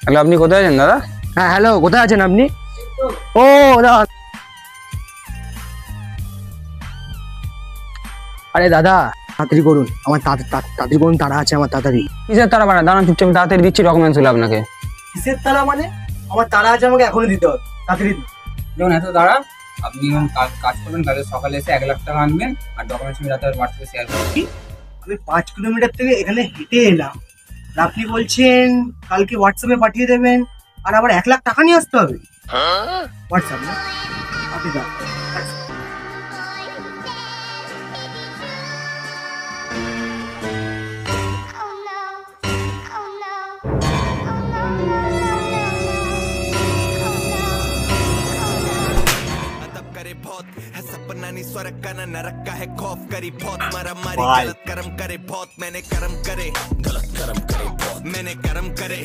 Hello, আপনি কোথায় আছেন দাদা? হ্যাঁ হ্যালো, কোথায় আছেন আপনি? ও দাদা, আরে দাদা তাড়াতাড়ি করুন, আমার তাড়াতাড়ি করুন, তাড়া আছে আমার তাড়াতাড়ি। কিসের তারা বাড়া? দাঁড়ান, চুপচাপ তাড়াতাড়ি দিচ্ছি ডকুমেন্টস গুলো আপনাকে। কিসের তাড়া মানে? আমার তাড়া আছে, আমাকে এখনই দিতে হবে, তাড়াতাড়ি দিন। দেখুন, এত দাঁড়া, আপনি যখন কাজ করবেন কালকে সকালে এসে 1 লাখ টাকা আনবেন আর ডকুমেন্টস আমি রাতে হোয়াটসঅ্যাপে শেয়ার করবেন। আমি 5 কিলোমিটার থেকে এখানে হেঁটে এলাম, আর আপনি বলছেন কালকে হোয়াটসঅ্যাপে পাঠিয়ে দেবেন, আর আবার 1 লাখ টাকা নিয়ে আসতে হবে? হোয়াটসঅ্যাপ না, আপনি দাও। करे बहुत है सपना नहीं स्वर्ग का ना नरक का है खौफ करी बहुत मारा मारी गलत कर्म करे बहुत मैंने कर्म करे गलत कर्म करे बहुत मैंने कर्म करे